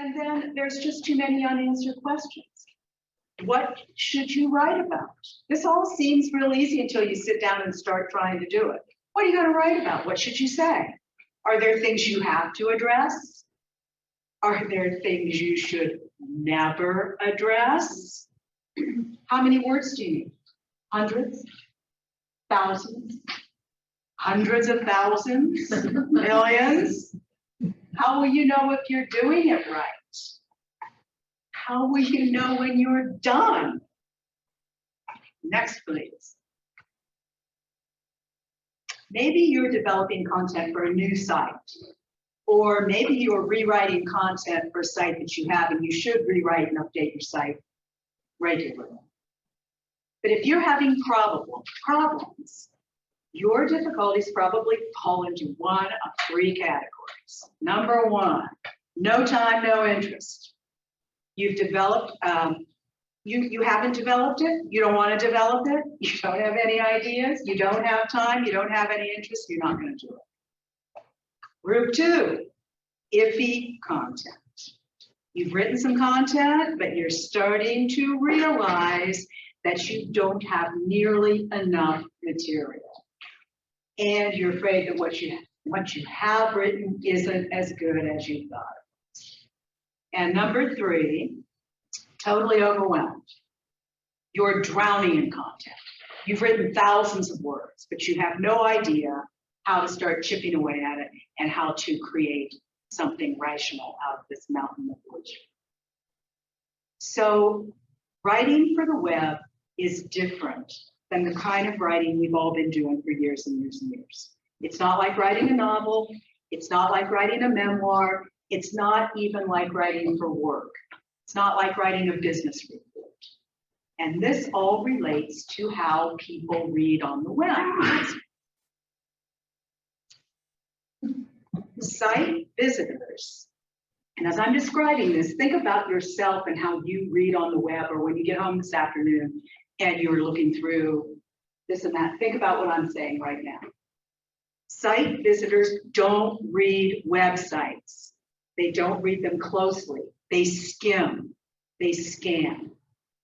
And then there's just too many unanswered questions. What should you write about? This all seems real easy until you sit down and start trying to do it. What are you going to write about? What should you say? Are there things you have to address? Are there things you should never address? How many words do you need? Hundreds? Thousands? Hundreds of thousands? Millions? How will you know if you're doing it right? How will you know when you're done? Next, please. Maybe you're developing content for a new site, or maybe you're rewriting content for a site that you have, and you should rewrite and update your site regularly. But if you're having problems, your difficulties probably fall into one of three categories. Number one, no time, no interest. You've developed, you haven't developed it, you don't want to develop it, you don't have any ideas, you don't have time, you don't have any interest, you're not going to do it. Group two, iffy content. You've written some content, but you're starting to realize that you don't have nearly enough material. And you're afraid that what you have written isn't as good as you thought. And number three, totally overwhelmed. You're drowning in content. You've written thousands of words, but you have no idea how to start chipping away at it and how to create something rational out of this mountain of words. So writing for the web is different than the kind of writing we've all been doing for years and years and years. It's not like writing a novel. It's not like writing a memoir. It's not even like writing for work. It's not like writing a business report. And this all relates to how people read on the web. Site visitors. And as I'm describing this, think about yourself and how you read on the web, or when you get home this afternoon and you're looking through this and that. Think about what I'm saying right now. Site visitors don't read websites. They don't read them closely. They skim, they scan.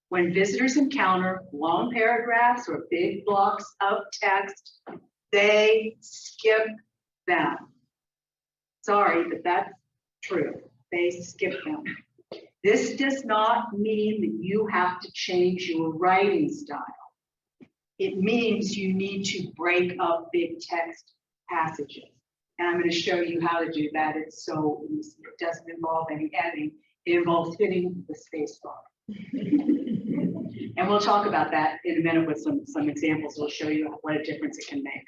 When visitors encounter long paragraphs or big blocks of text, they skip them. Sorry, but that's true. They skip them. This does not mean that you have to change your writing style. It means you need to break up big text passages. And I'm going to show you how to do that. It's so easy. It doesn't involve any editing. It involves hitting the space bar. And we'll talk about that in a minute with some examples. We'll show you what a difference it can make.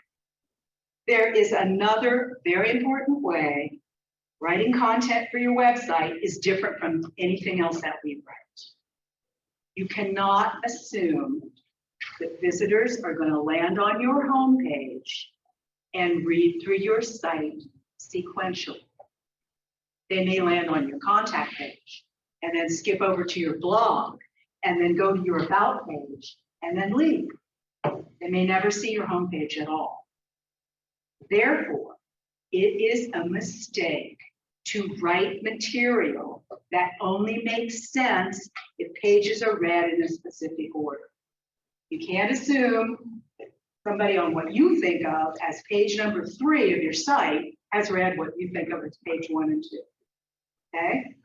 There is another very important way. Writing content for your website is different from anything else that we write. You cannot assume that visitors are going to land on your homepage and read through your site sequentially. They may land on your contact page and then skip over to your blog and then go to your about page and then leave. They may never see your homepage at all. Therefore, it is a mistake to write material that only makes sense if pages are read in a specific order. You can't assume that somebody on what you think of as page number 3 of your site has read what you think of as page 1 and 2. Okay?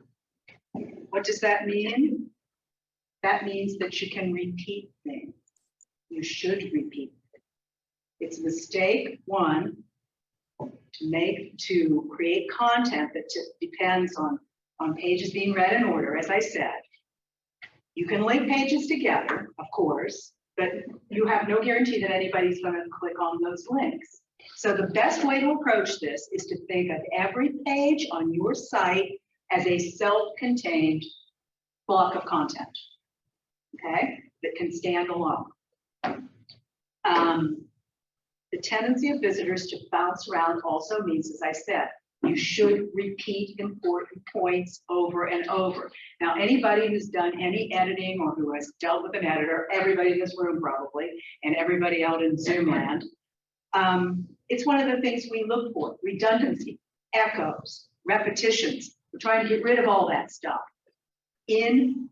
What does that mean? That means that you can repeat things. You should repeat things. It's mistake 1 to create content that just depends on pages being read in order. As I said, you can link pages together, of course, but you have no guarantee that anybody's going to click on those links. So the best way to approach this is to think of every page on your site as a self-contained block of content, okay, that can stand alone. The tendency of visitors to bounce around also means, as I said, you should repeat important points over and over. Now, anybody who's done any editing or who has dealt with an editor, everybody in this room probably, and everybody out in Zoom land, it's one of the things we look for: redundancy, echoes, repetitions, trying to get rid of all that stuff.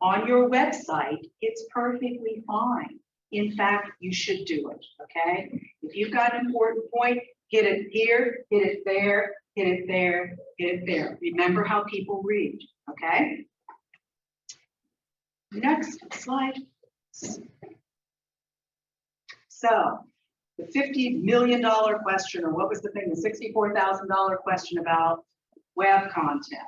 On your website, it's perfectly fine. In fact, you should do it, okay? If you've got an important point, hit it here, hit it there, hit it there, hit it there. Remember how people read, okay? Next slide. So, the $50 million question, or what was the thing, the $64,000 question about web content.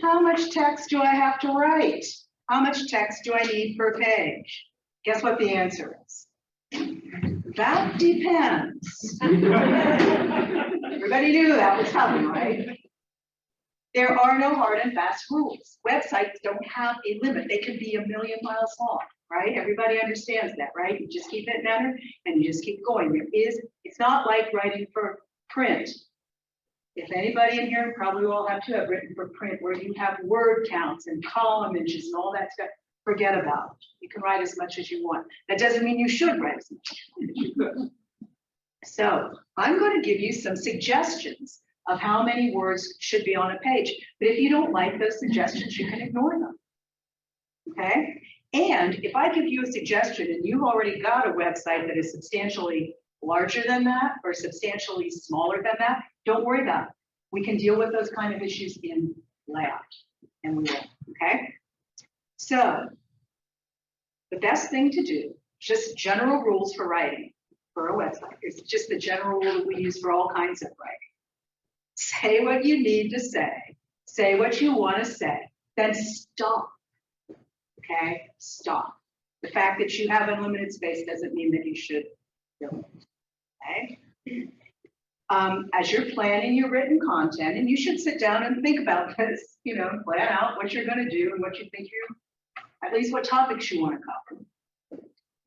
How much text do I have to write? How much text do I need per page? Guess what the answer is? That depends. Everybody knew that was coming, right? There are no hard and fast rules. Websites don't have a limit. They could be 1,000,000 miles long, right? Everybody understands that, right? You just keep hitting enter and you just keep going. It's not like writing for print. If anybody in here, probably all have to have written for print where you have word counts and column inches and all that stuff, forget about it. You can write as much as you want. That doesn't mean you should write as much as you could. So I'm going to give you some suggestions of how many words should be on a page. But if you don't like those suggestions, you can ignore them. Okay? And if I give you a suggestion and you've already got a website that is substantially larger than that or substantially smaller than that, don't worry about it. We can deal with those kind of issues in layout, and we will, okay? So the best thing to do, just general rules for writing for a website. It's just the general rule that we use for all kinds of writing. Say what you need to say what you want to say, then stop, okay? Stop. The fact that you have unlimited space doesn't mean that you should do it, okay? As you're planning your written content, and you should sit down and think about this, you know, plan out what you're going to do and what you think at least what topics you want to cover.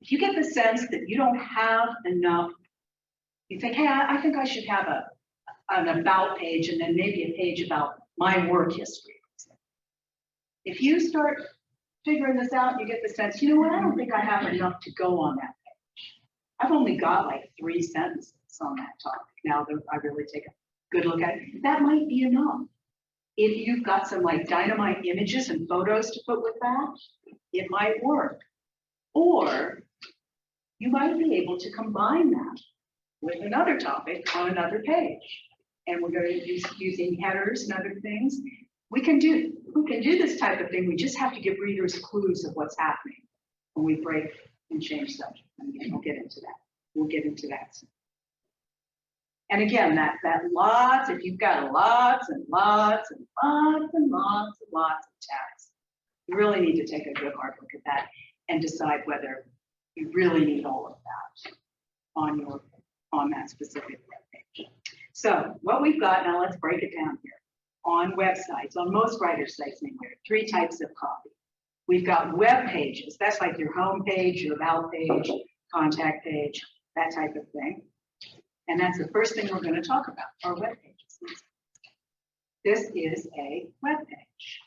If you get the sense that you don't have enough, you think, hey, I think I should have an about page and then maybe a page about my work history. If you start figuring this out, you get the sense, you know what, I don't think I have enough to go on that page. I've only got like 3 sentences on that topic. Now that I really take a good look at it, that might be enough. If you've got some like dynamite images and photos to put with that, it might work. Or you might be able to combine that with another topic on another page. And we're going to use using headers and other things. We can do this type of thing. We just have to give readers clues of what's happening when we break and change subject. And we'll get into that. We'll get into that soon. And again, that lots, if you've got lots and lots and lots and lots and lots of text, you really need to take a good hard look at that and decide whether you really need all of that on that specific web page. So what we've got now, let's break it down here. On websites, on most writer sites anyway, 3 types of copy. We've got web pages. That's like your home page, your about page, contact page, that type of thing. And that's the first thing we're going to talk about, our web pages. This is a web page.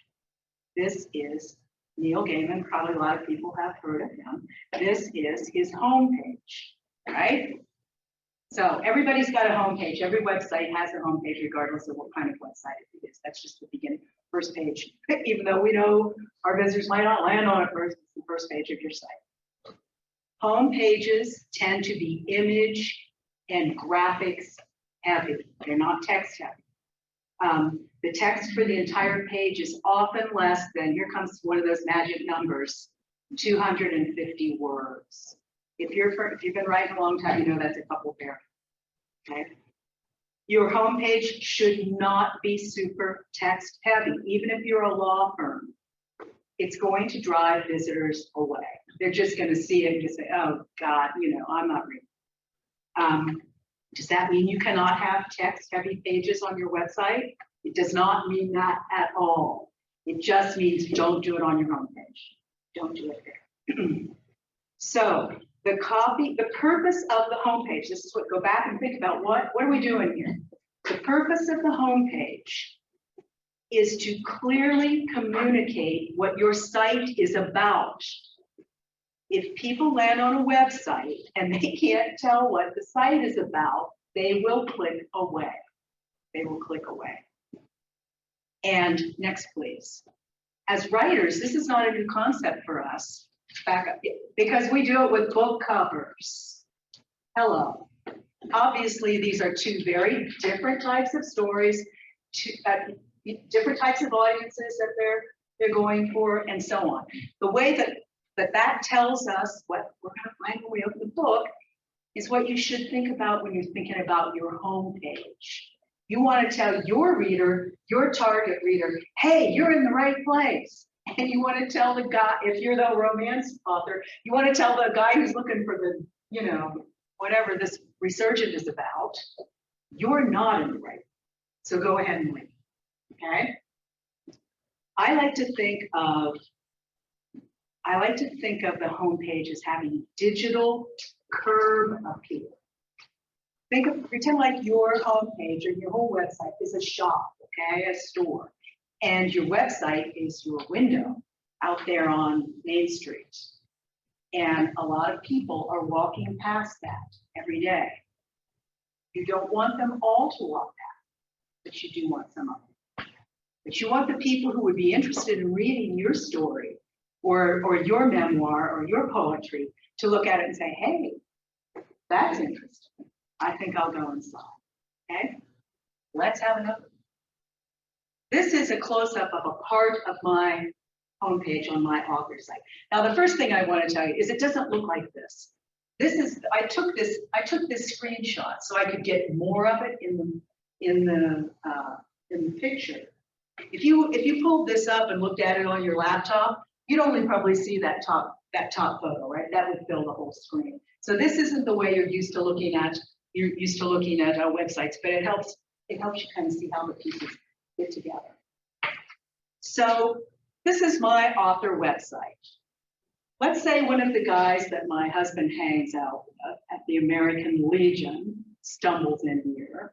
This is Neil Gaiman. Probably a lot of people have heard of him. This is his home page, right? So everybody's got a home page. Every website has a home page, regardless of what kind of website it is. That's just the beginning, first page. Even though we know our visitors might not land on it first, it's the first page of your site. Home pages tend to be image and graphics heavy. They're not text heavy. The text for the entire page is often less than, here comes one of those magic numbers, 250 words. If you've been writing a long time, you know that's a couple paragraphs. Okay. Your home page should not be super text heavy, even if you're a law firm. It's going to drive visitors away. They're just going to see it and just say, oh God, you know, I'm not reading. Does that mean you cannot have text heavy pages on your website? It does not mean that at all. It just means don't do it on your home page. Don't do it there. So the purpose of the home page, this is what, go back and think about what are we doing here? The purpose of the home page is to clearly communicate what your site is about. If people land on a website and they can't tell what the site is about, they will click away. They will click away. And next, please. As writers, this is not a new concept for us. Back up, because we do it with book covers. Hello. Obviously, these are two very different types of stories, different types of audiences that they're going for, and so on. The way that tells us what we're going to find when we open the book is what you should think about when you're thinking about your homepage. You want to tell your reader, your target reader, hey, you're in the right place. And you want to tell the guy, if you're the romance author, you want to tell the guy who's looking for the, whatever this resurgent is about, you're not in the right. So go ahead and win. Okay. I like to think of the homepage as having digital curb appeal. Pretend like your homepage or your whole website is a shop, okay, a store, and your website is your window out there on Main Street. And a lot of people are walking past that every day. You don't want them all to walk past, but you do want some of them. But you want the people who would be interested in reading your story or your memoir or your poetry to look at it and say, hey, that's interesting. I think I'll go inside. Okay, let's have another. This is a close-up of a part of my homepage on my author site. Now, the first thing I want to tell you is it doesn't look like this. I took this screenshot so I could get more of it in the picture. If you pulled this up and looked at it on your laptop, you'd only probably see that top photo, right? That would fill the whole screen. So this isn't the way you're used to looking at websites, but it helps you kind of see how the pieces fit together. So this is my author website. Let's say one of the guys that my husband hangs out at the American Legion stumbles in here,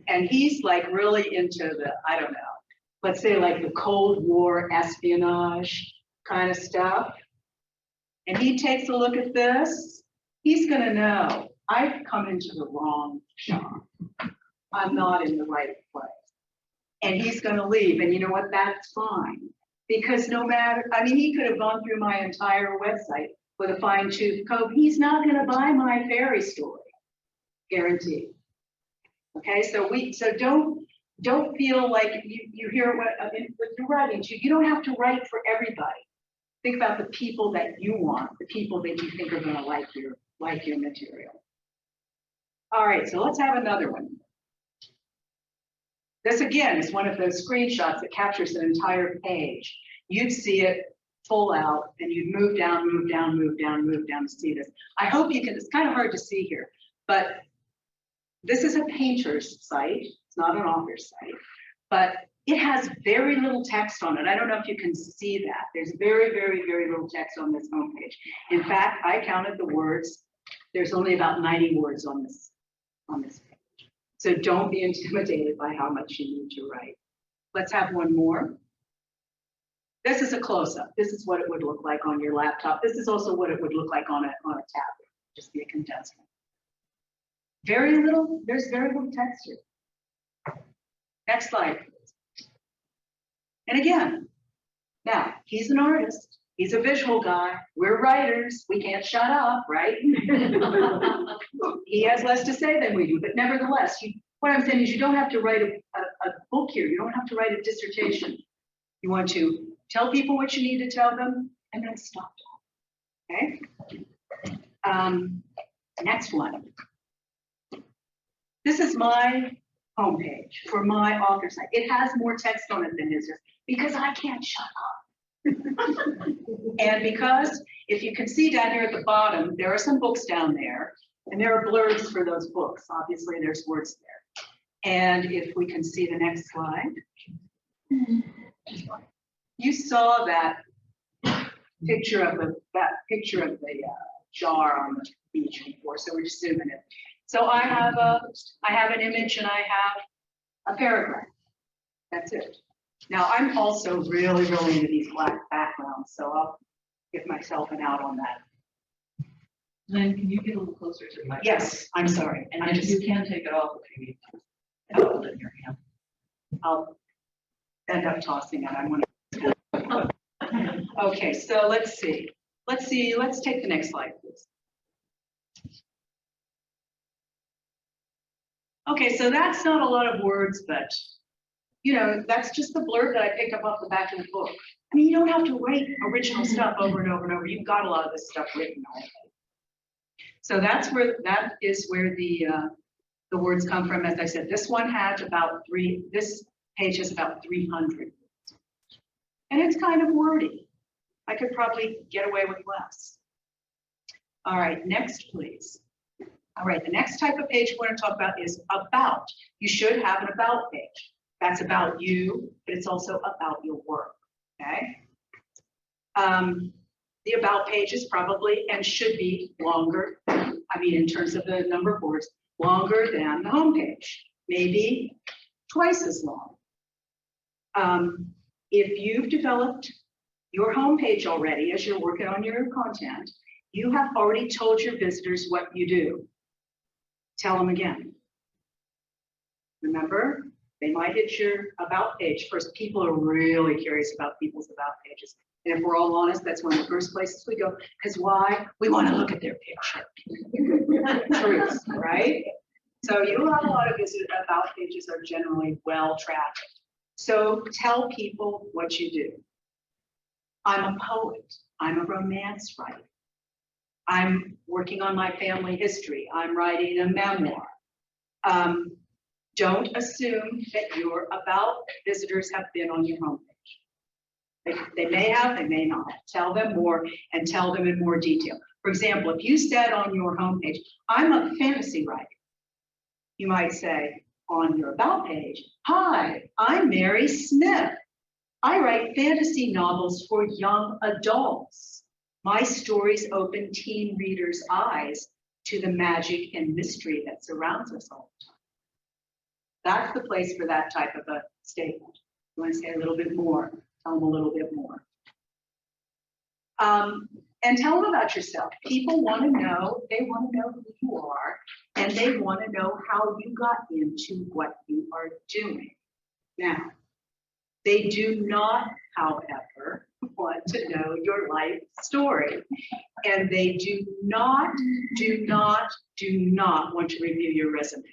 and he's like really into the, I don't know, let's say like the Cold War espionage kind of stuff. And he takes a look at this, he's gonna know, I've come into the wrong shop. I'm not in the right place. And he's gonna leave, and you know what, that's fine. Because no matter, I mean, he could have gone through my entire website with a fine-tooth comb. He's not gonna buy my fairy story, guaranteed. Okay, so don't feel like you hear what you're writing to. You don't have to write for everybody. Think about the people that you want, the people that you think are gonna like your material. All right, so let's have another one. This again is one of those screenshots that captures an entire page. You'd see it full out and you'd move down to see this. I hope you can, it's kind of hard to see here, but this is a painter's site. It's not an author's site, but it has very little text on it. I don't know if you can see that. There's very, very, very little text on this homepage. In fact, I counted the words. There's only about 90 words on this page. So don't be intimidated by how much you need to write. Let's have one more. This is a close-up. This is what it would look like on your laptop. This is also what it would look like on a tablet, just be a condensed one. There's very little text here. Next slide, please. And again, now he's an artist. He's a visual guy. We're writers. We can't shut up, right? He has less to say than we do, but nevertheless, what I'm saying is you don't have to write a book here. You don't have to write a dissertation. You want to tell people what you need to tell them and then stop talking, okay? Next one. This is my homepage for my author site. It has more text on it than his because I can't shut up. And because if you can see down here at the bottom, there are some books down there and there are blurbs for those books. Obviously there's words there. And if we can see the next slide, you saw that picture of the jar on the beach before, so we're just zooming in. So I have an image and I have a paragraph. That's it. Now, I'm also really, really into these black backgrounds, so I'll give myself an out on that. Lynne, can you get a little closer to the mic? Yes, I'm sorry. And you can take it off if you need to. Hold it in your hand. end up tossing it. I want to. Okay, so let's see. Let's take the next slide, please. Okay, so that's not a lot of words, but you know, that's just the blurb that I picked up off the back of the book. I mean, you don't have to write original stuff over and over and over. You've got a lot of this stuff written already. So that is where the words come from. As I said, this one has about this page has about 300. And it's kind of wordy. I could probably get away with less. All right, next, please. All right, the next type of page we're going to talk about is about. You should have an about page. That's about you, but it's also about your work, okay? The about page is probably and should be longer. I mean, in terms of the number of words, longer than the home page, maybe twice as long. If you've developed your home page already as you're working on your content, you have already told your visitors what you do. Tell them again. Remember, they might hit your about page first. People are really curious about people's about pages. And if we're all honest, that's one of the first places we go. Because why? We want to look at their picture. Truth, right? So you'll have a lot of about pages are generally well trafficked. So tell people what you do. I'm a poet. I'm a romance writer. I'm working on my family history. I'm writing a memoir. Don't assume that your about visitors have been on your homepage. They may have, they may not. Tell them more and tell them in more detail. For example, if you said on your homepage, I'm a fantasy writer, you might say on your about page, hi, I'm Mary Smith. I write fantasy novels for young adults. My stories open teen readers' eyes to the magic and mystery that surrounds us all the time. That's the place for that type of a statement. You want to say a little bit more, tell them a little bit more. And tell them about yourself. People want to know, they want to know who you are, and they want to know how you got into what you are doing. Now, they do not, however, want to know your life story. And they do not want to review your resume.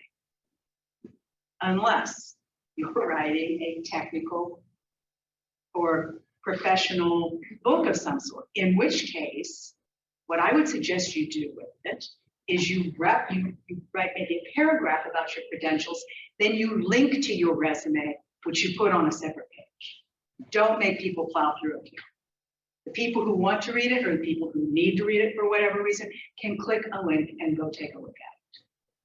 Unless you're writing a technical or professional book of some sort, in which case, what I would suggest you do with it is you write maybe a paragraph about your credentials, then you link to your resume, which you put on a separate page. Don't make people plow through it. The people who want to read it or the people who need to read it for whatever reason can click a link and go take a look at it.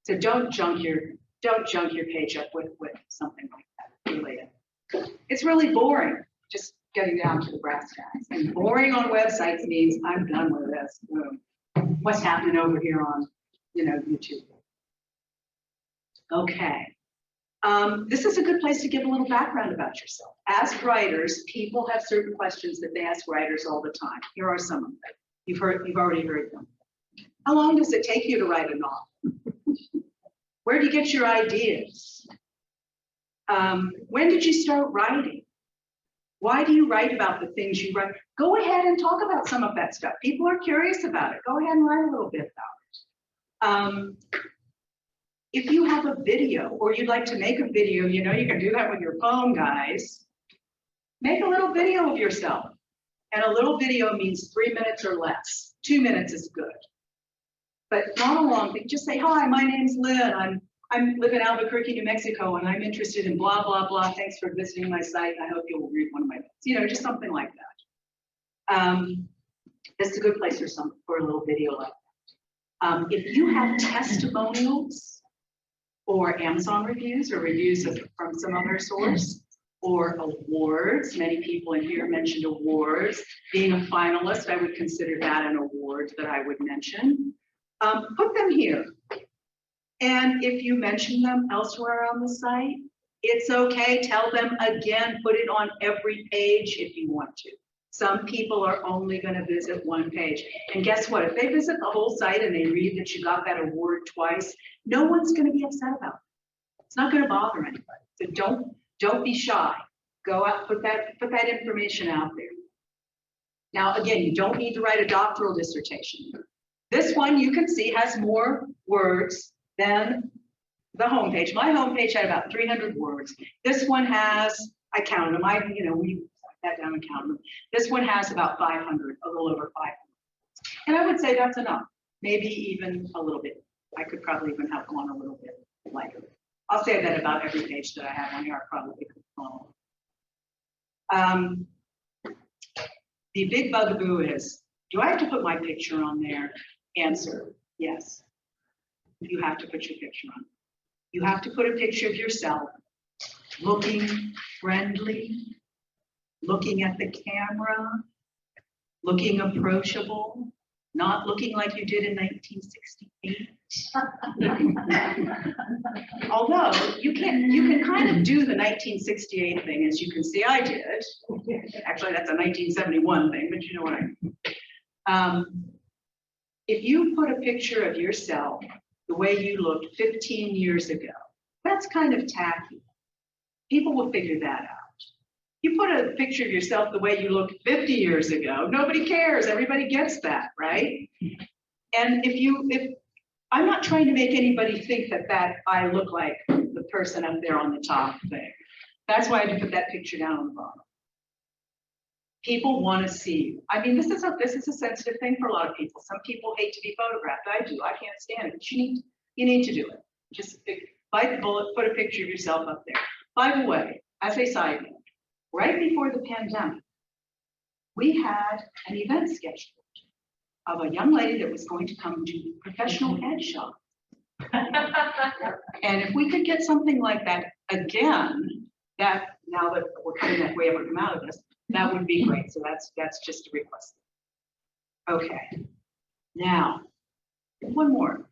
So don't junk your page up with something like that. Really, it's really boring. Just getting down to the brass tacks. And boring on websites means I'm done with this. What's happening over here on, YouTube? Okay. This is a good place to give a little background about yourself. As writers, people have certain questions that they ask writers all the time. Here are some of them. You've already heard them. How long does it take you to write a novel? Where do you get your ideas? When did you start writing? Why do you write about the things you write? Go ahead and talk about some of that stuff. People are curious about it. Go ahead and write a little bit about it. If you have a video or you'd like to make a video, you can do that with your phone, guys. Make a little video of yourself. And a little video means 3 minutes or less. 2 minutes is good. But not a long thing. Just say, hi, my name's Lynn. I live in Albuquerque, New Mexico, and I'm interested in blah, blah, blah. Thanks for visiting my site. I hope you'll read one of my books. Just something like that. This is a good place for a little video like that. If you have testimonials or Amazon reviews or reviews from some other source or awards, many people in here mentioned awards. Being a finalist, I would consider that an award that I would mention. Put them here. And if you mention them elsewhere on the site, it's okay. Tell them again, put it on every page if you want to. Some people are only going to visit one page. And guess what? If they visit the whole site and they read that you got that award twice, no one's going to be upset about it. It's not going to bother anybody. So don't be shy. Go out, put that information out there. Now, again, you don't need to write a doctoral dissertation. This one you can see has more words than the homepage. My homepage had about 300 words. This one has, I counted them. We sat down and counted them. This one has about 500, a little over 500. And I would say that's enough, maybe even a little bit. I could probably even have gone a little bit lighter. I'll say that about every page that I have on here, I probably could follow. The big bugaboo is, do I have to put my picture on there? Answer, yes. You have to put your picture on. You have to put a picture of yourself looking friendly, looking at the camera, looking approachable, not looking like you did in 1968. Although you can kind of do the 1968 thing, as you can see I did. Actually, that's a 1971 thing, but you know what I mean. If you put a picture of yourself the way you looked 15 years ago, that's kind of tacky. People will figure that out. You put a picture of yourself the way you looked 50 years ago, nobody cares. Everybody gets that, right? And if I'm not trying to make anybody think that I look like the person up there on the top thing. That's why I had to put that picture down on the bottom. People want to see you. I mean, this is a sensitive thing for a lot of people. Some people hate to be photographed. I do. I can't stand it. But you need to do it. Just bite the bullet, put a picture of yourself up there. By the way, as a side note, right before the pandemic, we had an event scheduled of a young lady that was going to come do professional headshots. And if we could get something like that again, that now that we're coming that way ever come out of this, that would be great. So that's just a request. Okay. Now, one more.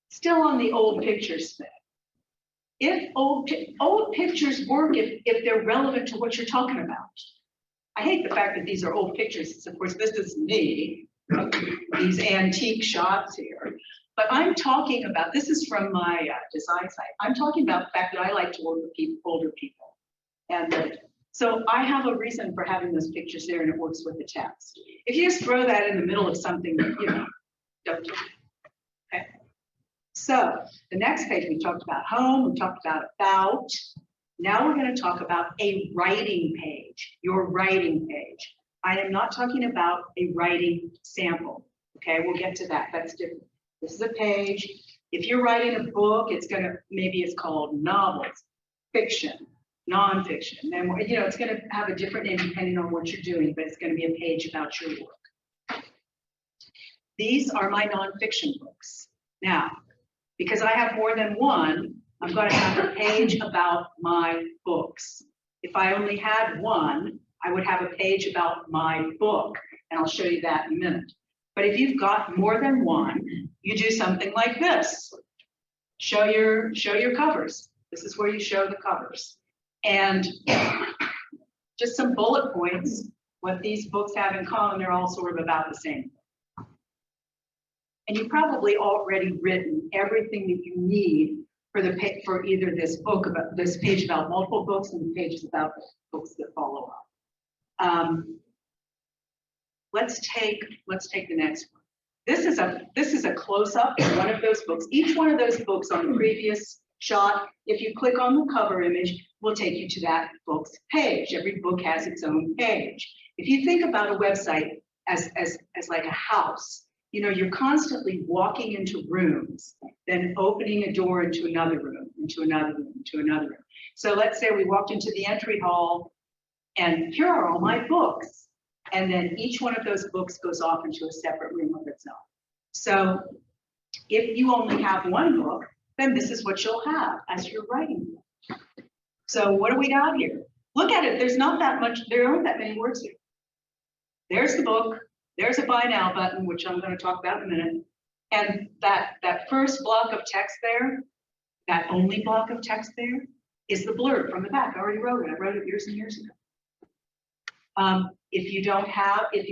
Still on the old pictures thing. If old pictures work if they're relevant to what you're talking about. I hate the fact that these are old pictures. Of course, this is me, these antique shots here. But I'm talking about, this is from my design site. I'm talking about the fact that I like to work with older people. And so I have a reason for having those pictures there, and it works with the text. If you just throw that in the middle of something, don't do it. Okay. So the next page, we talked about home, we talked about. Now we're going to talk about a writing page, your writing page. I am not talking about a writing sample. Okay, we'll get to that. That's different. This is a page. If you're writing a book, maybe it's called novels, fiction, nonfiction. Then it's going to have a different name depending on what you're doing, but it's going to be a page about your work. These are my nonfiction books. Now, because I have more than one, I'm going to have a page about my books. If I only had one, I would have a page about my book, and I'll show you that in a minute. But if you've got more than one, you do something like this. Show your covers. This is where you show the covers. And just some bullet points, what these books have in common, they're all sort of about the same. And you've probably already written everything that you need for either this page about multiple books and the pages about the books that follow up. Let's take the next one. This is a close-up of one of those books. Each one of those books on the previous shot, if you click on the cover image, will take you to that book's page. Every book has its own page. If you think about a website as like a house, you're constantly walking into rooms, then opening a door into another room, into another room, into another room. So let's say we walked into the entry hall, and here are all my books. And then each one of those books goes off into a separate room of itself. So if you only have one book, then this is what you'll have as your writing book. So what do we got here? Look at it. There aren't that many words here. There's the book. There's a buy now button, which I'm going to talk about in a minute. And that first block of text there, that only block of text there, is the blurb from the back. I already wrote it. I wrote it years and years ago. If you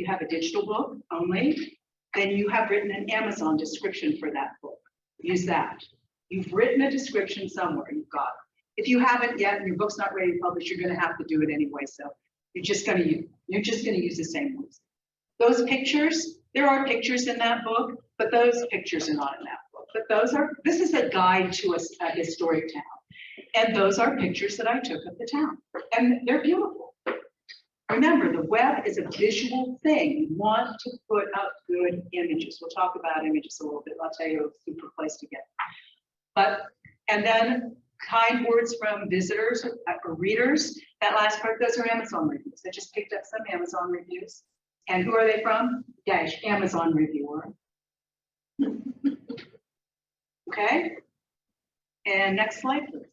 have a digital book only, then you have written an Amazon description for that book. Use that. You've written a description somewhere. You've got it. If you haven't yet and your book's not ready to publish, you're going to have to do it anyway. So you're just going to use the same ones. Those pictures, there are pictures in that book, but those pictures are not in that book. But this is a guide to a historic town. And those are pictures that I took of the town. And they're beautiful. Remember, the web is a visual thing. You want to put up good images. We'll talk about images a little bit. I'll tell you a super place to get. And then kind words from visitors or readers. That last part, those are Amazon reviews. I just picked up some Amazon reviews. And who are they from? Dash, Amazon reviewer. Okay. And next slide, please.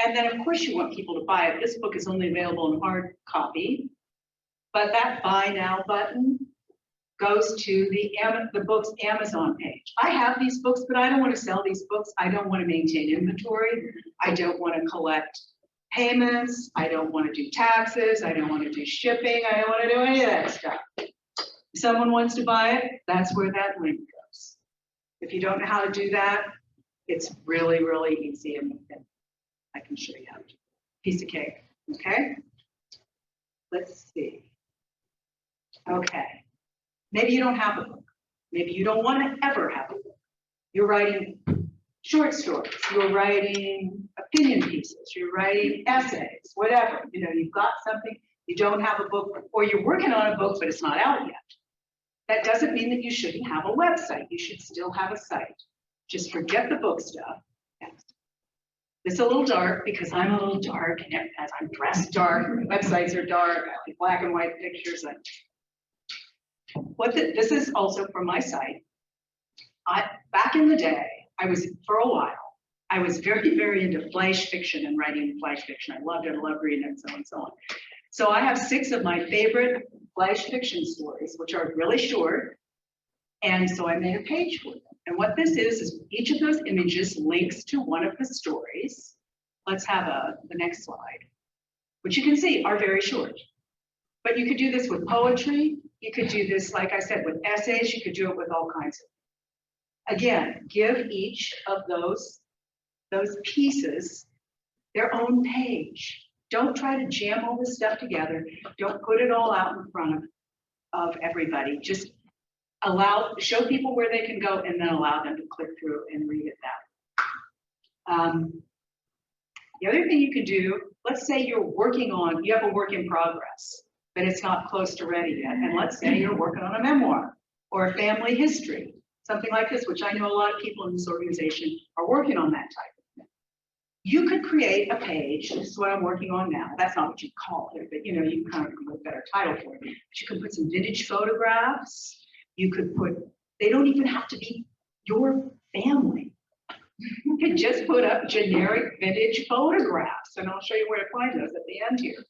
And then, of course, you want people to buy it. This book is only available in hard copy, but that buy now button goes to the book's Amazon page. I have these books, but I don't want to sell these books. I don't want to maintain inventory. I don't want to collect payments. I don't want to do taxes. I don't want to do shipping. I don't want to do any of that stuff. If someone wants to buy it, that's where that link goes. If you don't know how to do that, it's really, really easy, and I can show you how to do it. Piece of cake, okay? Let's see. Okay. Maybe you don't have a book. Maybe you don't want to ever have a book. You're writing short stories. You're writing opinion pieces. You're writing essays, whatever. You know, you've got something, you don't have a book, or you're working on a book, but it's not out yet. That doesn't mean that you shouldn't have a website. You should still have a site. Just forget the book stuff. It's a little dark because I'm a little dark, and as I'm dressed dark, websites are dark, I like black and white pictures. This is also from my site. Back in the day, for a while, I was very, very into flash fiction and writing flash fiction. I loved it, I loved reading it, and so on and so on. So I have 6 of my favorite flash fiction stories, which are really short. And so I made a page for them. And what this is each of those images links to one of the stories. Let's have the next slide, which you can see are very short. But you could do this with poetry. You could do this, like I said, with essays. You could do it with all kinds of. Again, give each of those pieces their own page. Don't try to jam all this stuff together. Don't put it all out in front of everybody. Just show people where they can go, and then allow them to click through and read it that way. The other thing you can do, let's say you have a work in progress, but it's not close to ready yet. And let's say you're working on a memoir or a family history, something like this, which I know a lot of people in this organization are working on that type of thing. You could create a page. This is what I'm working on now. That's not what you call it, but you can kind of come up with a better title for it. But you can put some vintage photographs. You could they don't even have to be your family. You can just put up generic vintage photographs, and I'll show you where to find those at the end here.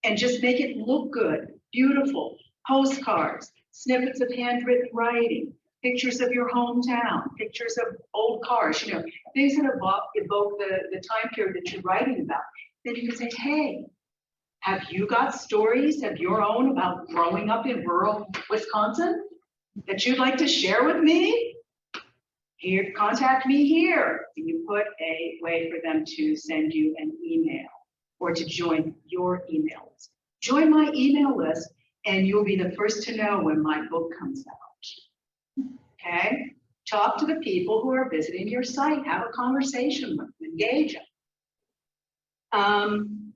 And just make it look good, beautiful. Postcards, snippets of handwritten writing, pictures of your hometown, pictures of old cars, things that evoke the time period that you're writing about. Then you can say, hey, have you got stories of your own about growing up in rural Wisconsin that you'd like to share with me? Here, contact me here. And you put a way for them to send you an email or to join your email list. Join my email list, and you'll be the first to know when my book comes out. Okay? Talk to the people who are visiting your site. Have a conversation with them. Engage them.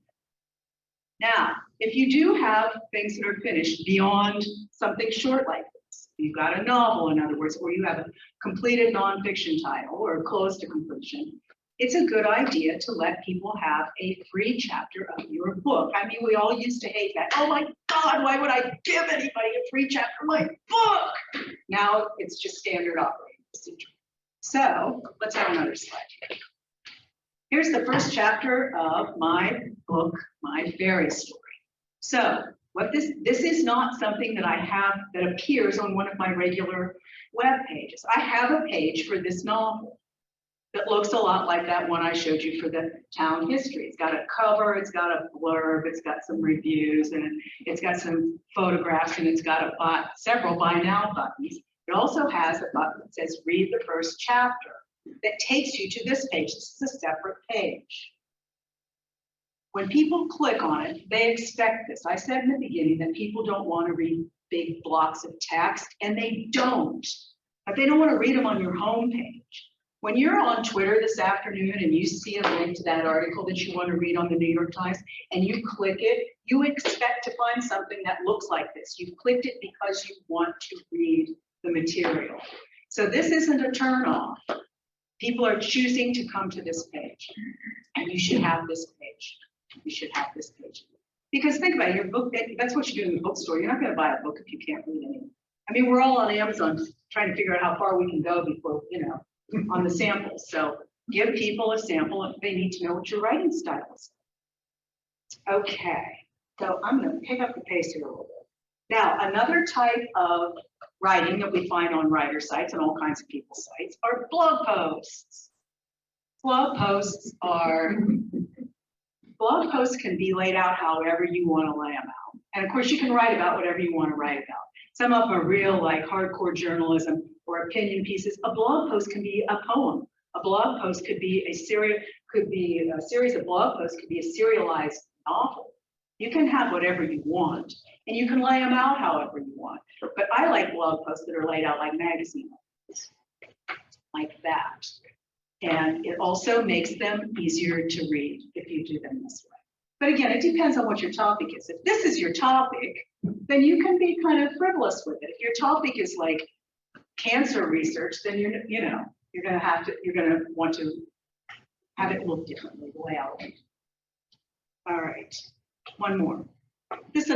Now, if you do have things that are finished beyond something short like this, you've got a novel, in other words, or you have a completed nonfiction title or close to completion, it's a good idea to let people have a free chapter of your book. I mean, we all used to hate that. Oh my God, why would I give anybody a free chapter of my book? Now it's just standard operating procedure. So let's have another slide here. Here's the first chapter of my book, My Fairy Story. So this is not something that I have that appears on one of my regular web pages. I have a page for this novel that looks a lot like that one I showed you for the town history. It's got a cover, it's got a blurb, it's got some reviews, and it's got some photographs, and it's got several buy now buttons. It also has a button that says read the first chapter. that takes you to this page. This is a separate page. When people click on it, they expect this. I said in the beginning that people don't want to read big blocks of text, and they don't. But they don't want to read them on your home page. When you're on Twitter this afternoon and you see a link to that article that you want to read on the New York Times and you click it, you expect to find something that looks like this. You've clicked it because you want to read the material. So this isn't a turn off. People are choosing to come to this page, and you should have this page. You should have this page. Because think about it, your book, that's what you do in the bookstore. You're not going to buy a book if you can't read it. I mean, we're all on Amazon trying to figure out how far we can go before, on the samples. So give people a sample if they need to know what your writing style is. Okay, so I'm going to pick up the pace here a little bit. Now, another type of writing that we find on writer sites and all kinds of people's sites are blog posts. Blog posts can be laid out however you want to lay them out. And of course, you can write about whatever you want to write about. Some of them are real, like hardcore journalism or opinion pieces. A blog post can be a poem. A blog post could be a series of blog posts, could be a serialized novel. You can have whatever you want, and you can lay them out however you want. But I like blog posts that are laid out like magazine posts, like that. And it also makes them easier to read if you do them this way. But again, it depends on what your topic is. If this is your topic, then you can be kind of frivolous with it. If your topic is like cancer research, then you're going to want to have it look differently, the layout. All right, one more. This is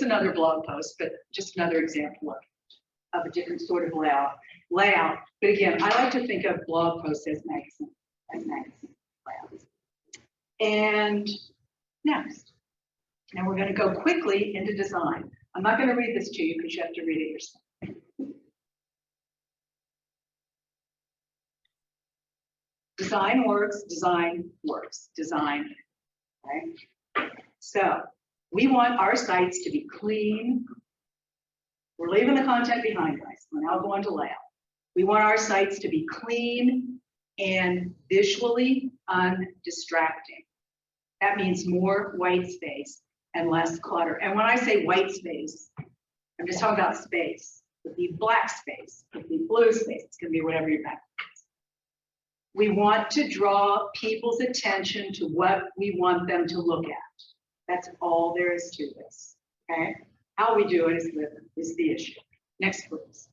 another blog post, but just another example of a different sort of layout. But again, I like to think of blog posts as magazine layouts. And next, now we're going to go quickly into design. I'm not going to read this to you because you have to read it yourself. Design works, design, right? So we want our sites to be clean. We're leaving the content behind, guys. We're now going to layout. We want our sites to be clean and visually undistracting. That means more white space and less clutter. And when I say white space, I'm just talking about space. It could be black space, it could be blue space, it's going to be whatever your background is. We want to draw people's attention to what we want them to look at. That's all there is to this, okay? How we do it is the issue. Next, please.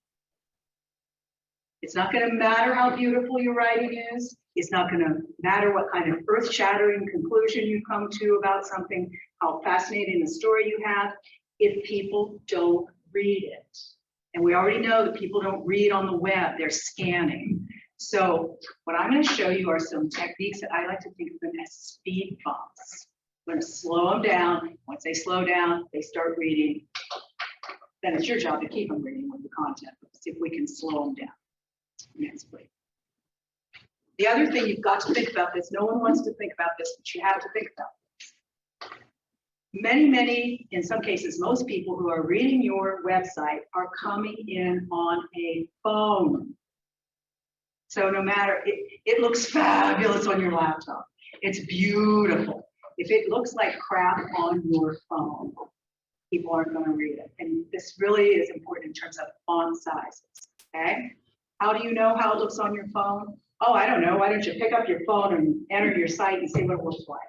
It's not going to matter how beautiful your writing is. It's not going to matter what kind of earth-shattering conclusion you come to about something, how fascinating a story you have, if people don't read it. And we already know that people don't read on the web, they're scanning. So what I'm going to show you are some techniques that I like to think of them as speed bumps. I'm going to slow them down. Once they slow down, they start reading. Then it's your job to keep them reading with the content. Let's see if we can slow them down. Next, please. The other thing you've got to think about this, no one wants to think about this, but you have to think about this. Many, in some cases, most people who are reading your website are coming in on a phone. So no matter, it looks fabulous on your laptop. It's beautiful. If it looks like crap on your phone, people aren't going to read it. And this really is important in terms of font sizes, okay? How do you know how it looks on your phone? Oh, I don't know. Why don't you pick up your phone and enter your site and see what it looks like?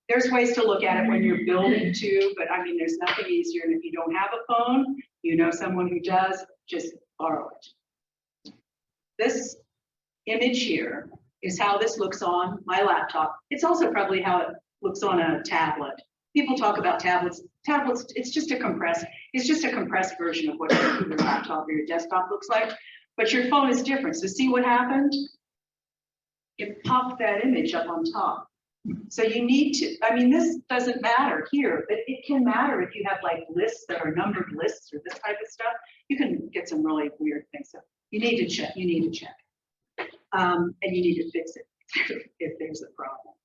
There's ways to look at it when you're building too, but I mean, there's nothing easier. And if you don't have a phone, you know someone who does, just borrow it. This image here is how this looks on my laptop. It's also probably how it looks on a tablet. People talk about tablets. Tablets, it's just a compressed version of what your laptop or your desktop looks like. But your phone is different. So see what happened? It popped that image up on top. So you need to, I mean, this doesn't matter here, but it can matter if you have like lists that are numbered lists or this type of stuff. You can get some really weird things. So you need to check, and you need to fix it if there's a problem.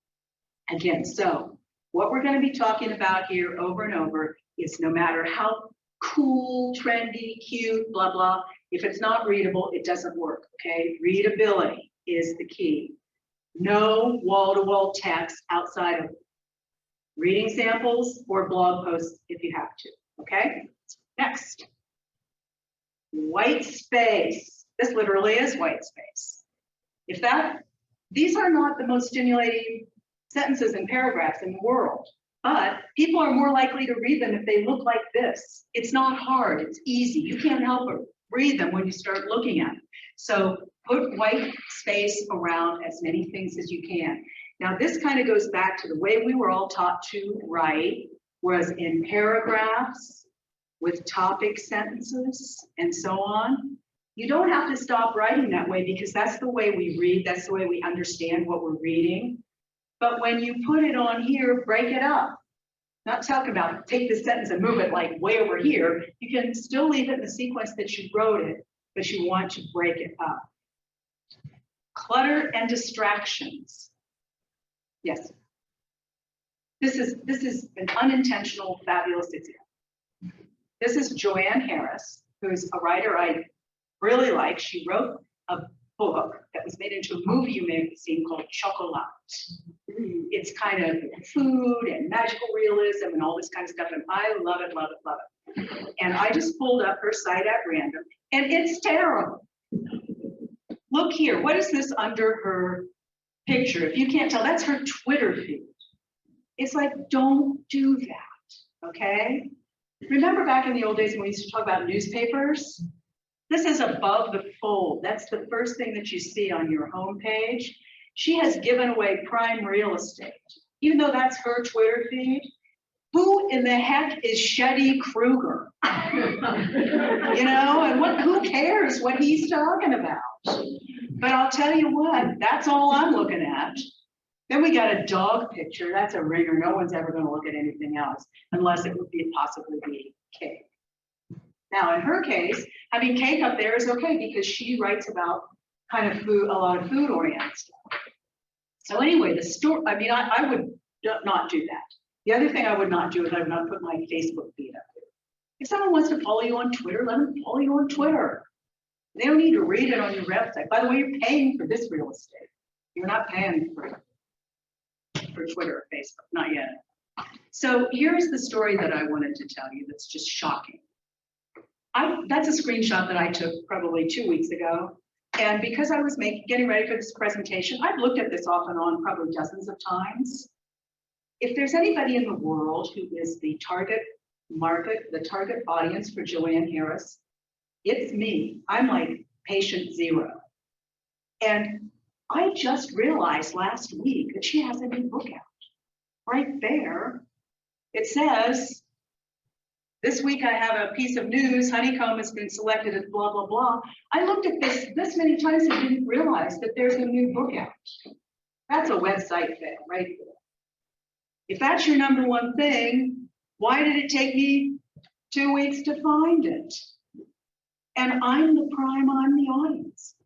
Again, so what we're going to be talking about here over and over is no matter how cool, trendy, cute, blah, blah. If it's not readable, it doesn't work, okay? Readability is the key. No wall-to-wall text outside of reading samples or blog posts if you have to, okay? Next. White space. This literally is white space. These are not the most stimulating sentences and paragraphs in the world, but people are more likely to read them if they look like this. It's not hard, it's easy. You can't help but read them when you start looking at them. So put white space around as many things as you can. Now this kind of goes back to the way we were all taught to write, whereas in paragraphs with topic sentences and so on, you don't have to stop writing that way because that's the way we read, that's the way we understand what we're reading. But when you put it on here, break it up. Not talk about take this sentence and move it like way over here. You can still leave it in the sequence that you wrote it, but you want to break it up. Clutter and distractions. Yes. This is an unintentional, fabulous example. This is Joanne Harris, who's a writer I really like. She wrote a book that was made into a movie you may have seen called Chocolat. It's kind of food and magical realism and all this kind of stuff, and I love it, love it, love it. And I just pulled up her site at random, and it's terrible. Look here, what is this under her picture? If you can't tell, that's her Twitter feed. It's like, don't do that, okay? Remember back in the old days when we used to talk about newspapers? This is above the fold. That's the first thing that you see on your homepage. She has given away prime real estate. Even though that's her Twitter feed, who in the heck is Shetty Kruger? You know, and who cares what he's talking about? But I'll tell you what, that's all I'm looking at. Then we got a dog picture. That's a ringer. No one's ever going to look at anything else unless it would be possibly be cake. Now, in her case, having cake up there is okay because she writes about kind of food, a lot of food oriented stuff. So anyway, the story, I mean, I would not do that. The other thing I would not do is I would not put my Facebook feed up there. If someone wants to follow you on Twitter, let them follow you on Twitter. They don't need to read it on your website. By the way, you're paying for this real estate. You're not paying for Twitter or Facebook, not yet. So here's the story that I wanted to tell you that's just shocking. That's a screenshot that I took probably 2 weeks ago. And because I was getting ready for this presentation, I've looked at this off and on probably dozens of times. If there's anybody in the world who is the target market, the target audience for Joanne Harris, it's me. I'm like patient zero. And I just realized last week that she has a new book out. Right there, it says, this week I have a piece of news, Honeycomb has been selected as blah, blah, blah. I looked at this many times and didn't realize that there's a new book out. That's a website fail right there. If that's your number one thing, why did it take me 2 weeks to find it? And I'm the audience.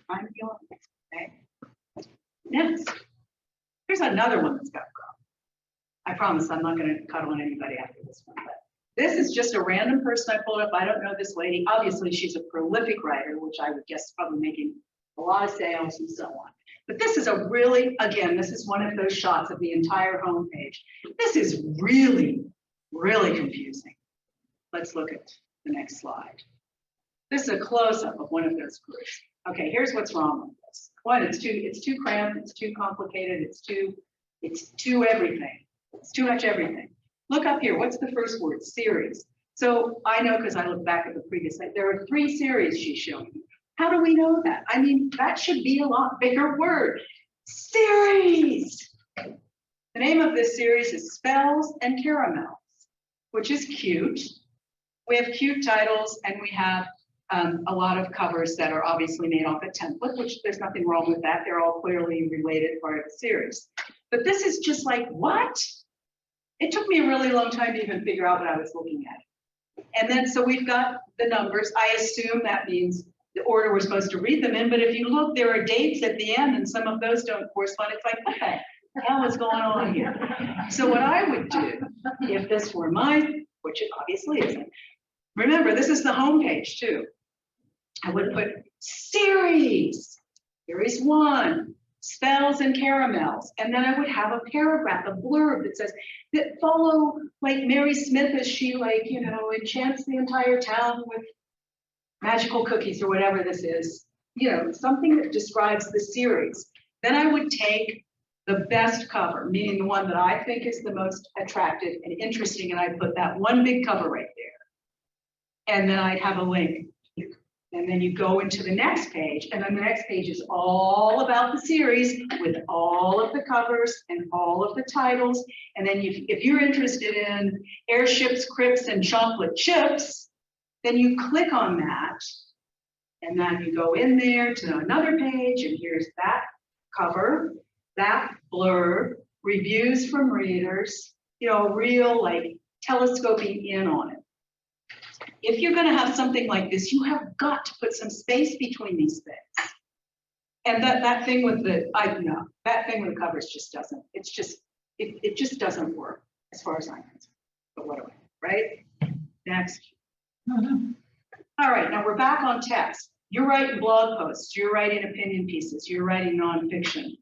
I'm the audience, okay? Next, here's another one that's got a problem. I promise I'm not gonna cut on anybody after this one, but this is just a random person I pulled up. I don't know this lady. Obviously, she's a prolific writer, which I would guess probably making a lot of sales and so on. But this is a really, again, this is one of those shots of the entire homepage. This is really, really confusing. Let's look at the next slide. This is a close-up of one of those groups. Okay, here's what's wrong with this. One, it's too cramped, it's too complicated, it's too everything. It's too much everything. Look up here, what's the first word? Series. So I know because I looked back at the previous slide, there are 3 series she's showing me. How do we know that? I mean, that should be a lot bigger word. Series. The name of this series is Spells and Caramels, which is cute. We have cute titles and we have a lot of covers that are obviously made off a template, which there's nothing wrong with that. They're all clearly related part of the series. But this is just like, what? It took me a really long time to even figure out what I was looking at. And then, so we've got the numbers. I assume that means the order we're supposed to read them in, but if you look, there are dates at the end and some of those don't correspond. It's like, what the hell is going on here? So what I would do, if this were mine, which it obviously isn't, Remember, this is the home page too. I would put series 1, spells and caramels. And then I would have a paragraph, a blurb that says that follow like Mary Smith as she like, you know, enchants the entire town with magical cookies or whatever this is, you know, something that describes the series. Then I would take the best cover, meaning the one that I think is the most attractive and interesting, and I'd put that one big cover right there. And then I'd have a link. And then you go into the next page, and then the next page is all about the series with all of the covers and all of the titles. And then if you're interested in airships, crypts, and chocolate chips, then you click on that, and then you go in there to another page, and here's that cover, that blurb, reviews from readers, you know, real like telescoping in on it. If you're going to have something like this, you have got to put some space between these things. And that thing with the, that thing with the covers just doesn't, it's just, it just doesn't work as far as I'm concerned. But what do I, right? Next. All right, now we're back on text. You're writing blog posts, you're writing opinion pieces, you're writing nonfiction.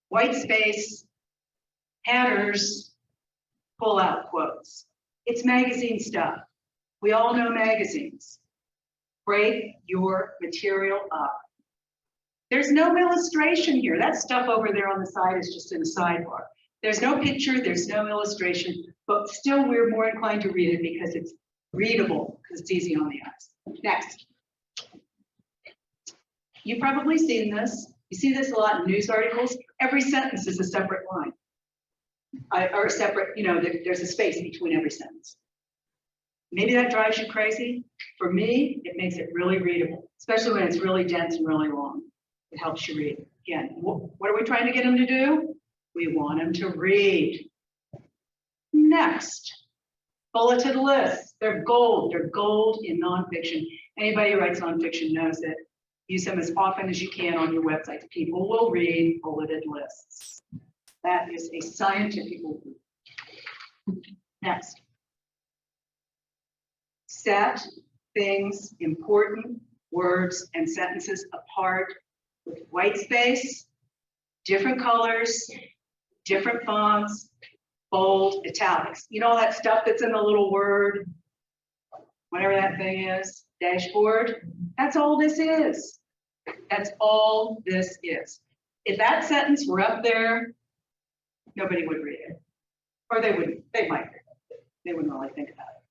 White space, headers, pull out quotes. It's magazine stuff. We all know magazines. Break your material up. There's no illustration here. That stuff over there on the side is just in a sidebar. There's no picture, there's no illustration, but still we're more inclined to read it because it's readable, because it's easy on the eyes. Next. You've probably seen this. You see this a lot in news articles. Every sentence is a separate line. Or a separate, you know, there's a space between every sentence. Maybe that drives you crazy. For me, it makes it really readable, especially when it's really dense and really long. It helps you read. Again, what are we trying to get them to do? We want them to read. Next, bulleted lists. They're gold. They're gold in nonfiction. Anybody who writes nonfiction knows it. Use them as often as you can on your website. People will read bulleted lists. That is a scientific rule. Next. Set things, important words and sentences apart with white space, different colors, different fonts, bold, italics. You know all that stuff that's in the little word, whatever that thing is, dashboard? That's all this is. That's all this is. If that sentence were up there, nobody would read it. Or they might read it. They wouldn't really think about it.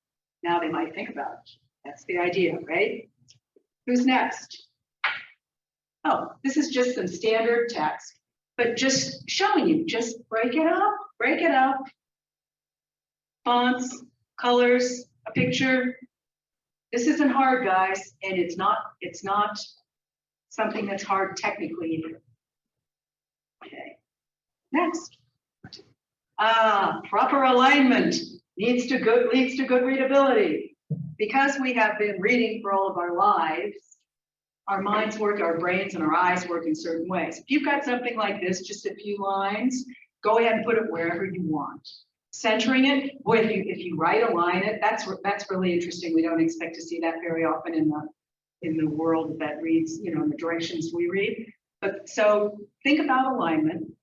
Now they might think about it. That's the idea, right? Who's next? Oh, this is just some standard text, but just showing you, just break it up. Fonts, colors, a picture. This isn't hard, guys, and it's not something that's hard technically either. Okay, next. Proper alignment leads to good readability. Because we have been reading for all of our lives, our minds work, our brains and our eyes work in certain ways. If you've got something like this, just a few lines, go ahead and put it wherever you want. Centering it, boy, if you right align it, that's really interesting. We don't expect to see that very often in the world that reads, you know, in the directions we read. But so think about alignment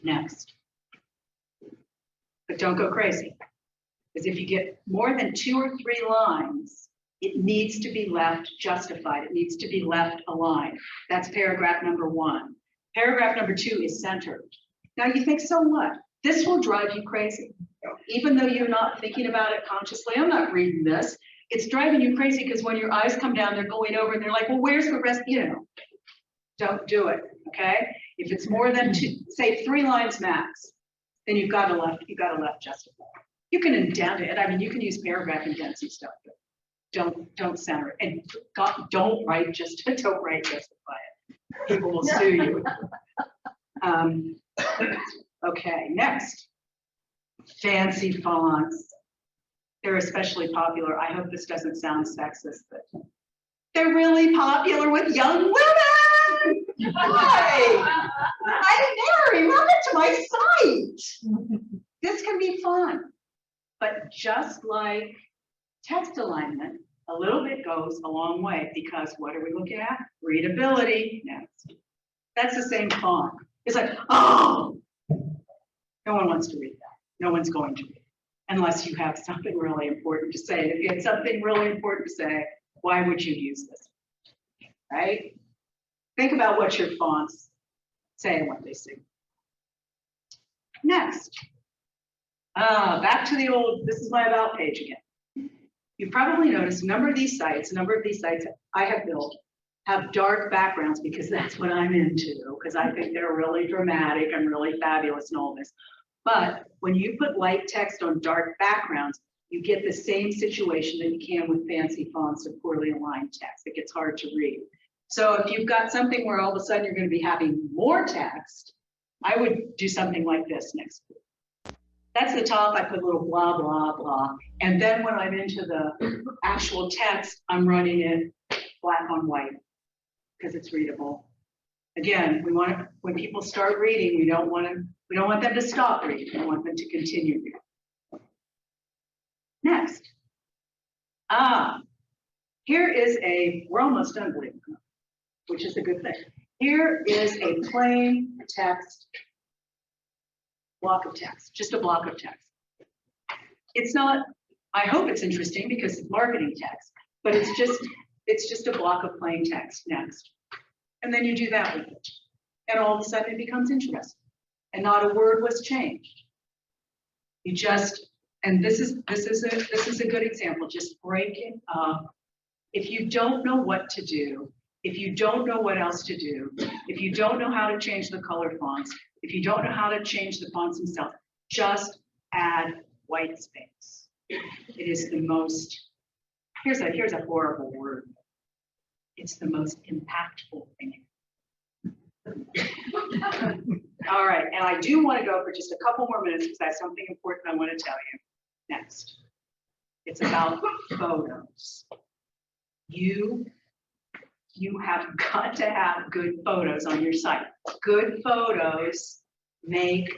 next. But don't go crazy. Because if you get more than 2 or 3 lines, it needs to be left justified. It needs to be left aligned. That's paragraph number 1. Paragraph number 2 is centered. Now you think, so what? This will drive you crazy. Even though you're not thinking about it consciously, I'm not reading this. It's driving you crazy because when your eyes come down, they're going over and they're like, well, where's the rest? You know, don't do it, okay? If it's more than 2, say 3 lines max, then you've got to left justify. You can indent it. I mean, you can use paragraph indents and stuff, but don't center it. And don't write justify it. People will sue you. Okay, next. Fancy fonts. They're especially popular. I hope this doesn't sound sexist, but they're really popular with young women. Hi, I'm Mary. Welcome to my site. This can be fun. But just like Text alignment, a little bit goes a long way because what are we looking at? Readability. Next. That's the same font. It's like, oh, no one wants to read that. No one's going to read it unless you have something really important to say. And if you had something really important to say, why would you use this? Right? Think about what your fonts say and what they say. Next. Back to the old, this is my about page again. You probably noticed a number of these sites I have built have dark backgrounds because that's what I'm into, because I think they're really dramatic and really fabulous and all this. But when you put light text on dark backgrounds, you get the same situation that you can with fancy fonts and poorly aligned text. It gets hard to read. So if you've got something where all of a sudden you're going to be having more text, I would do something like this next week. That's the top, I put a little blah, blah, blah. And then when I'm into the actual text, I'm running it black on white because it's readable. Again, we want to, when people start reading, we don't want them to stop reading. We want them to continue reading. Next. Here is we're almost done, believe it or not, which is a good thing. Here is a plain text block of text, just a block of text. It's not, I hope it's interesting because it's marketing text, but it's just a block of plain text. Next. And then you do that with it. And all of a sudden it becomes interesting. And not a word was changed. You just, and this is a good example, just break it up. If you don't know what to do, if you don't know what else to do, if you don't know how to change the color fonts, if you don't know how to change the fonts themselves, just add white space. It is the most, here's a horrible word. It's the most impactful thing. All right, and I do want to go for just a couple more minutes because I have something important I want to tell you next. It's about photos. You have got to have good photos on your site. Good photos make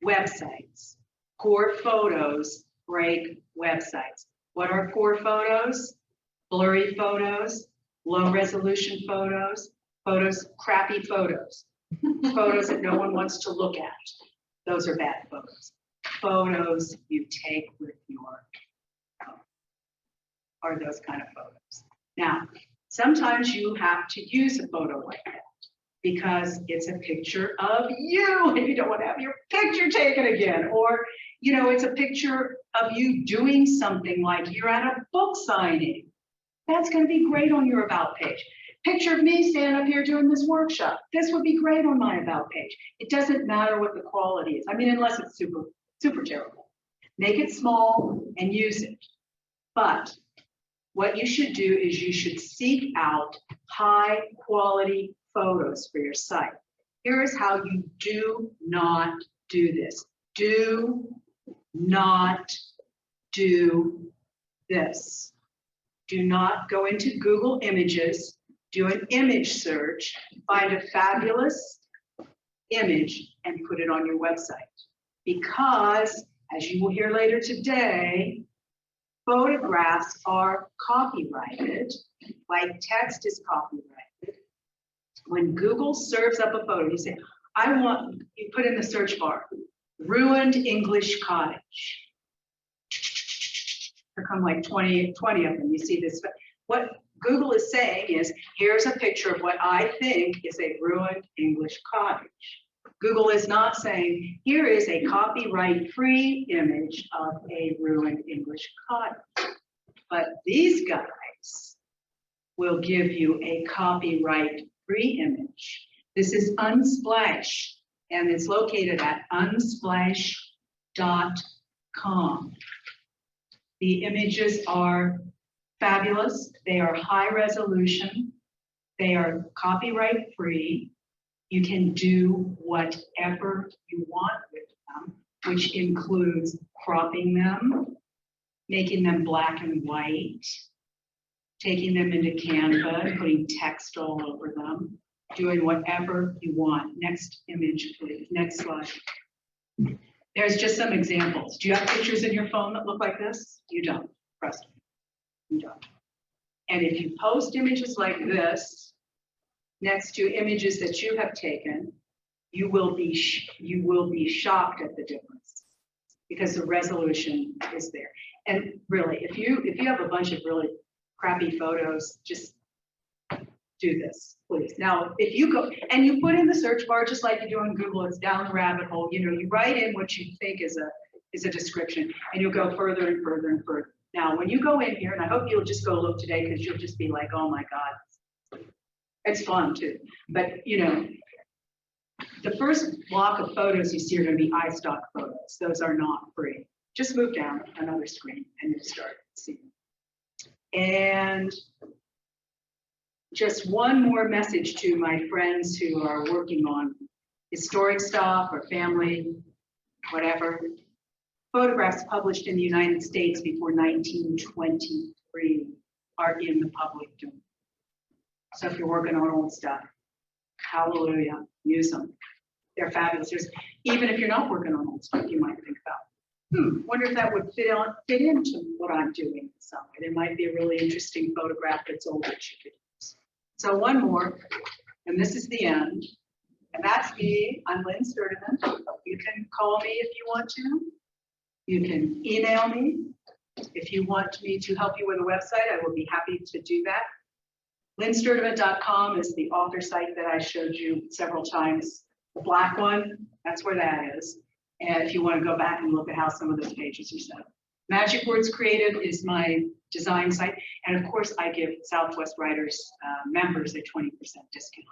websites. Poor photos break websites. What are poor photos? Blurry photos, low resolution photos, crappy photos, photos that no one wants to look at. Those are bad photos. Photos you take with your phone are those kind of photos. Now, sometimes you have to use a photo like that because it's a picture of you and you don't want to have your picture taken again. Or, you know, it's a picture of you doing something like you're at a book signing. That's going to be great on your about page. Picture of me standing up here doing this workshop. This would be great on my about page. It doesn't matter what the quality is. I mean, unless it's super, super terrible. Make it small and use it. But what you should do is you should seek out high quality photos for your site. Here is how you do not do this. Do not do this. Do not go into Google Images, do an image search, find a fabulous image and put it on your website. Because, as you will hear later today, photographs are copyrighted, like text is copyrighted. When Google serves up a photo, you say, you put in the search bar, ruined English cottage. There come like 20 of them. You see this. What Google is saying is, here's a picture of what I think is a ruined English cottage. Google is not saying, here is a copyright-free image of a ruined English cottage. But these guys will give you a copyright-free image. This is Unsplash, and it's located at unsplash.com. The images are fabulous. They are high resolution. They are copyright free. You can do whatever you want with them, which includes cropping them, making them black and white, taking them into Canva and putting text all over them, doing whatever you want. Next image, please. Next slide. There's just some examples. Do you have pictures in your phone that look like this? You don't. Trust me. You don't. And if you post images like this next to images that you have taken, you will be shocked at the difference because the resolution is there. And really, if you have a bunch of really crappy photos, just do this, please. Now, if you go and you put in the search bar, just like you do in Google, it's down the rabbit hole. You know, you write in what you think is a description, and you'll go further and further and further. Now, when you go in here, and I hope you'll just go look today because you'll just be like, oh my God, it's fun too. But you know, the first block of photos you see are going to be iStock photos. Those are not free. Just move down another screen and you start seeing. And just one more message to my friends who are working on historic stuff or family, whatever. Photographs published in the United States before 1923 are in the public domain. So if you're working on old stuff, hallelujah, use them. They're fabulous. Even if you're not working on old stuff, you might think about, wonder if that would fit into what I'm doing in some way. There might be a really interesting photograph that's old that you could use. So one more, and this is the end. And that's me. I'm Lynne Sturtevant. You can call me if you want to. You can email me. If you want me to help you with a website, I will be happy to do that. LynneSturtevant.com is the author site that I showed you several times. The black one, that's where that is. And if you want to go back and look at how some of those pages are set up. Magic Words Creative is my design site. And of course, I give SouthWest Writers members a 20% discount.